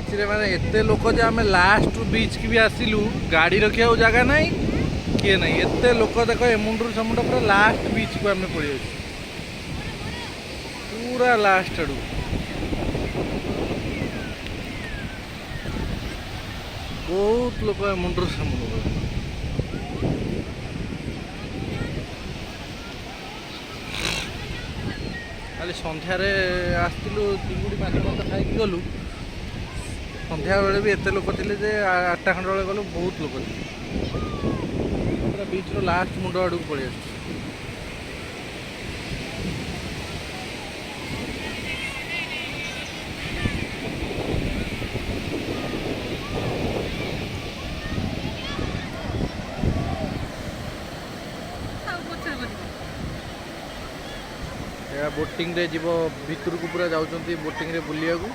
बीच रे माने एते लोक जे आमे लास्ट बीच की भी आसिलु गाड़ी रखिया जगह नहीं किए नहीं एते लोक देख एमुंडू समुंड पूरा लास्ट बीच को आमे पड़ी पूरा लास्ट आड़ू बहुत लोक एमुंडू समुंड खाली सन्धार आसलु चिंगुड़ी माछ मत खाई गलु सन्ध्या बेले भी एते लोक थे जे 8टा खंड बेले गलु बहुत लोक थे पूरा बीच रो लास्ट मुंड आड़ को पड़े बोटिंग रे जीव भितर को पूरा जाऊँ बोटिंग रे बुलिया को